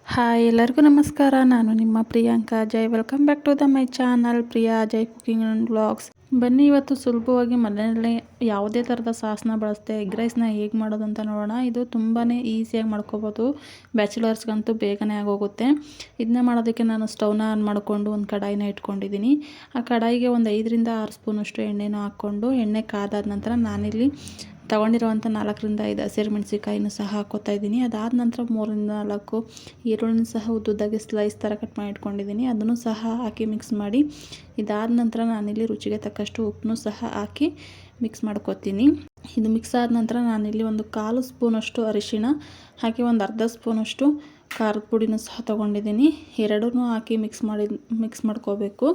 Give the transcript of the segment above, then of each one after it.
Hi ಎಲ್ಲರಿಗೂ ನಮಸ್ಕಾರ. ನಾನು ನಿಮ್ಮ Priyanka Jai. Welcome back to my channel Priya Jai cooking and vlogs. ಬನ್ನಿ ಇವತ್ತು ಸುಲಭವಾಗಿ ಮನೆಯಲ್ಲೇ ಯಾವುದೇ ಥರದ ಸಾಸನ್ನ ಬಳಸದೆ ಎಗ್ ರೈಸ್ನ ಹೇಗೆ ಮಾಡೋದು ಅಂತ ನೋಡೋಣ. ಇದು ತುಂಬಾ ಈಸಿಯಾಗಿ ಮಾಡ್ಕೋಬೋದು. ಬ್ಯಾಚುಲರ್ಸ್ಗಂತೂ ಬೇಗನೆ ಆಗೋಗುತ್ತೆ. ಇದನ್ನ ಮಾಡೋದಕ್ಕೆ ನಾನು ಸ್ಟವ್ನ ಆನ್ ಮಾಡಿಕೊಂಡು ಒಂದು ಕಡಾಯಿನ ಇಟ್ಕೊಂಡಿದ್ದೀನಿ. ಆ ಕಡಾಯಿಗೆ ಒಂದು 5ರಿಂದ 6 ಸ್ಪೂನಷ್ಟು ಎಣ್ಣೆನ ಹಾಕ್ಕೊಂಡು ಎಣ್ಣೆ ಕಾದಾದ ನಂತರ ನಾನಿಲ್ಲಿ ತೊಗೊಂಡಿರುವಂಥ 4ರಿಂದ 5 ಹಸಿರುಮೆಣಸಿಕಾಯಿನೂ ಸಹ ಹಾಕ್ಕೋತಾ ಇದ್ದೀನಿ. ಅದಾದ ನಂತರ 3ರಿಂದ 4 ಈರುಳ್ಳಿನ ಸಹ ಉದ್ದುದ್ದಾಗಿ ಸ್ಲೈಸ್ ಥರ ಕಟ್ ಮಾಡಿ ಇಟ್ಕೊಂಡಿದ್ದೀನಿ. ಅದನ್ನು ಸಹ ಹಾಕಿ ಮಿಕ್ಸ್ ಮಾಡಿ, ಇದಾದ ನಂತರ ನಾನಿಲ್ಲಿ ರುಚಿಗೆ ತಕ್ಕಷ್ಟು ಉಪ್ಪನ್ನು ಸಹ ಹಾಕಿ ಮಿಕ್ಸ್ ಮಾಡ್ಕೊತೀನಿ. ಇದು ಮಿಕ್ಸ್ ಆದ ನಂತರ ನಾನಿಲ್ಲಿ ಒಂದು 1/4 ಸ್ಪೂನಷ್ಟು ಅರಿಶಿಣ ಹಾಕಿ ಒಂದು ಅರ್ಧ ಸ್ಪೂನಷ್ಟು ಖಾರದ ಪುಡಿನೂ ಸಹ ತೊಗೊಂಡಿದ್ದೀನಿ. ಎರಡನ್ನೂ ಹಾಕಿ ಮಿಕ್ಸ್ ಮಾಡ್ಕೋಬೇಕು.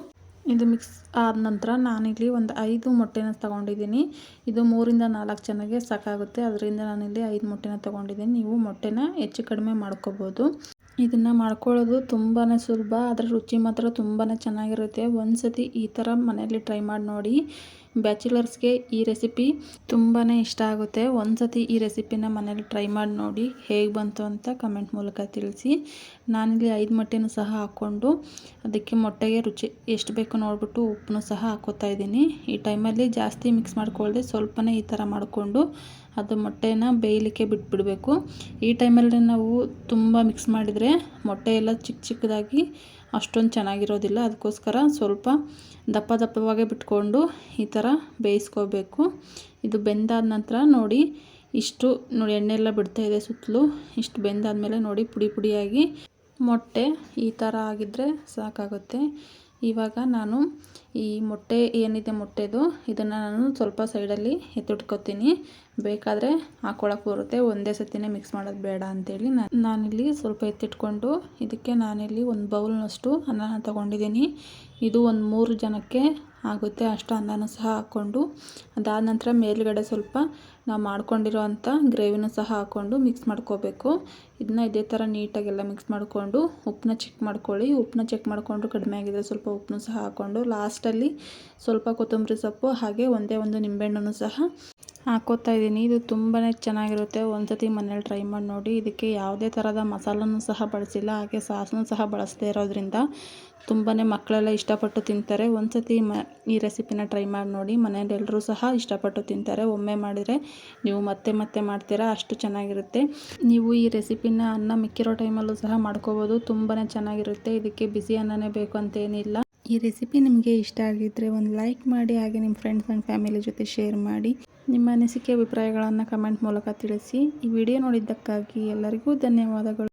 ಇದು ಮಿಕ್ಸ್ ಆದ ನಂತರ ನಾನಿಲ್ಲಿ ಒಂದು 5 ಮೊಟ್ಟೆನ ತೊಗೊಂಡಿದ್ದೀನಿ. ಇದು 3ರಿಂದ 4 ಜನಕ್ಕೆ ಸಾಕಾಗುತ್ತೆ. ಅದರಿಂದ ನಾನಿಲ್ಲಿ 5 ಮೊಟ್ಟೆನ ತೊಗೊಂಡಿದ್ದೀನಿ. ನೀವು ಮೊಟ್ಟೆನ ಹೆಚ್ಚು ಕಡಿಮೆ ಮಾಡ್ಕೋಬೋದು. ಇದನ್ನು ಮಾಡ್ಕೊಳ್ಳೋದು ತುಂಬಾ ಸುಲಭ, ಅದರ ರುಚಿ ಮಾತ್ರ ತುಂಬಾ ಚೆನ್ನಾಗಿರುತ್ತೆ. ಒಂದ್ಸತಿ ಈ ಥರ ಮನೆಯಲ್ಲಿ ಟ್ರೈ ಮಾಡಿ ನೋಡಿ. ಬ್ಯಾಚುಲರ್ಸ್ಗೆ ಈ ರೆಸಿಪಿ ತುಂಬಾ ಇಷ್ಟ ಆಗುತ್ತೆ. ಒಂದ್ಸತಿ ಈ ರೆಸಿಪಿನ ಮನೇಲಿ ಟ್ರೈ ಮಾಡಿ ನೋಡಿ, ಹೇಗೆ ಬಂತು ಅಂತ ಕಮೆಂಟ್ ಮೂಲಕ ತಿಳಿಸಿ. ನಾನಿಲ್ಲಿ 5 ಮೊಟ್ಟೆನೂ ಸಹ ಹಾಕ್ಕೊಂಡು ಅದಕ್ಕೆ ಮೊಟ್ಟೆಗೆ ರುಚಿ ಎಷ್ಟು ಬೇಕು ನೋಡಿಬಿಟ್ಟು ಉಪ್ಪನ್ನು ಸಹ ಹಾಕ್ಕೋತಾ ಇದ್ದೀನಿ. ಈ ಟೈಮಲ್ಲಿ ಜಾಸ್ತಿ ಮಿಕ್ಸ್ ಮಾಡ್ಕೊಳ್ಳದೆ ಸ್ವಲ್ಪನೇ ಈ ಥರ ಮಾಡಿಕೊಂಡು ಅದು ಮೊಟ್ಟೆನ ಬೇಯಲಿಕ್ಕೆ ಬಿಟ್ಬಿಡಬೇಕು. ಈ ಟೈಮಲ್ಲಿ ನಾವು ತುಂಬ ಮಿಕ್ಸ್ ಮಾಡಿದರೆ ಮೊಟ್ಟೆ ಎಲ್ಲ ಚಿಕ್ಕದಾಗಿ ಅಷ್ಟೊಂದು ಚೆನ್ನಾಗಿರೋದಿಲ್ಲ. ಅದಕ್ಕೋಸ್ಕರ ಸ್ವಲ್ಪ ದಪ್ಪವಾಗೇ ಬಿಟ್ಕೊಂಡು ಈ ಥರ ಬೇಯಿಸ್ಕೋಬೇಕು. ಇದು ಬೆಂದಾದ ನಂತರ ನೋಡಿ ಎಣ್ಣೆ ಎಲ್ಲ ಬಿಡ್ತಾ ಇದೆ ಸುತ್ತಲೂ. ಇಷ್ಟು ಬೆಂದಾದಮೇಲೆ ನೋಡಿ ಪುಡಿಯಾಗಿ ಮೊಟ್ಟೆ ಈ ಥರ ಆಗಿದ್ದರೆ ಸಾಕಾಗುತ್ತೆ. ಇವಾಗ ನಾನು ಈ ಮೊಟ್ಟೆ ಏನಿದೆ ಮೊಟ್ಟೆದು ಇದನ್ನು ನಾನು ಸ್ವಲ್ಪ ಸೈಡಲ್ಲಿ ಎತ್ತಿಟ್ಕೊತೀನಿ. ಬೇಕಾದರೆ ಹಾಕ್ಕೊಳಕ್ಕೆ ಬರುತ್ತೆ, ಒಂದೇ ಸತಿನೇ ಮಿಕ್ಸ್ ಮಾಡೋದು ಬೇಡ ಅಂತೇಳಿ ನಾನಿಲ್ಲಿ ಸ್ವಲ್ಪ ಎತ್ತಿಟ್ಕೊಂಡು ಇದಕ್ಕೆ ನಾನಿಲ್ಲಿ ಒಂದು ಬೌಲ್ನಷ್ಟು ಅನ್ನನ ತೊಗೊಂಡಿದ್ದೀನಿ. ಇದು ಒಂದು 3 ಜನಕ್ಕೆ ಆಗುತ್ತೆ ಅಷ್ಟು ಅನ್ನನೂ ಸಹ ಹಾಕ್ಕೊಂಡು, ಅದಾದ ನಂತರ ಮೇಲುಗಡೆ ಸ್ವಲ್ಪ ನಾವು ಮಾಡ್ಕೊಂಡಿರೋ ಅಂಥ ಗ್ರೇವಿನೂ ಸಹ ಹಾಕ್ಕೊಂಡು ಮಿಕ್ಸ್ ಮಾಡ್ಕೋಬೇಕು. ಇದನ್ನ ಇದೇ ಥರ ನೀಟಾಗೆಲ್ಲ ಮಿಕ್ಸ್ ಮಾಡಿಕೊಂಡು ಉಪ್ಪನ್ನ ಚೆಕ್ ಮಾಡ್ಕೊಳ್ಳಿ. ಉಪ್ಪನ್ನ ಚೆಕ್ ಮಾಡಿಕೊಂಡು ಕಡಿಮೆ ಆಗಿದ್ರೆ ಸ್ವಲ್ಪ ಉಪ್ಪನ್ನು ಸಹ ಹಾಕ್ಕೊಂಡು ಲಾಸ್ಟಲ್ಲಿ ಸ್ವಲ್ಪ ಕೊತ್ತಂಬರಿ ಸೊಪ್ಪು ಹಾಗೆ ಒಂದೇ ಒಂದು ನಿಂಬೆಹಣ್ಣನ್ನು ಸಹ ಹಾಕ್ಕೋತಾ ಇದ್ದೀನಿ. ಇದು ತುಂಬಾ ಚೆನ್ನಾಗಿರುತ್ತೆ. ಒಂದ್ಸತಿ ಮನೇಲಿ ಟ್ರೈ ಮಾಡಿ ನೋಡಿ. ಇದಕ್ಕೆ ಯಾವುದೇ ಥರದ ಮಸಾಲನೂ ಸಹ ಬಳಸಿಲ್ಲ, ಹಾಗೆ ಸಾಸನ್ನು ಸಹ ಬಳಸದೇ ಇರೋದ್ರಿಂದ ತುಂಬಾ ಮಕ್ಕಳೆಲ್ಲ ಇಷ್ಟಪಟ್ಟು ತಿಂತಾರೆ. ಒಂದ್ಸತಿ ಈ ರೆಸಿಪಿನ ಟ್ರೈ ಮಾಡಿ ನೋಡಿ. ಮನೇಲಿ ಎಲ್ಲರೂ ಸಹ ಇಷ್ಟಪಟ್ಟು ತಿಂತಾರೆ. ಒಮ್ಮೆ ಮಾಡಿದರೆ ನೀವು ಮತ್ತೆ ಮಾಡ್ತೀರಾ, ಅಷ್ಟು ಚೆನ್ನಾಗಿರುತ್ತೆ. ನೀವು ಈ ರೆಸಿಪಿನ ಅನ್ನ ಮಿಕ್ಕಿರೋ ಟೈಮಲ್ಲೂ ಸಹ ಮಾಡ್ಕೋಬೋದು. ತುಂಬಾ ಚೆನ್ನಾಗಿರುತ್ತೆ. ಇದಕ್ಕೆ ಬಿಸಿ ಅನ್ನನೇ ಬೇಕು ಅಂತೇನಿಲ್ಲ. ಈ ರೆಸಿಪಿ ನಿಮಗೆ ಇಷ್ಟ ಆಗಿದ್ದರೆ ಒಂದು ಲೈಕ್ ಮಾಡಿ, ಹಾಗೆ ನಿಮ್ಮ ಫ್ರೆಂಡ್ಸ್ ಆ್ಯಂಡ್ ಫ್ಯಾಮಿಲಿ ಜೊತೆ ಶೇರ್ ಮಾಡಿ. ನಿಮ್ಮ ಅನಿಸಿಕೆ ಅಭಿಪ್ರಾಯಗಳನ್ನು ಕಮೆಂಟ್ ಮೂಲಕ ತಿಳಿಸಿ. ಈ ವಿಡಿಯೋ ನೋಡಿದ್ದಕ್ಕಾಗಿ ಎಲ್ಲರಿಗೂ ಧನ್ಯವಾದಗಳು.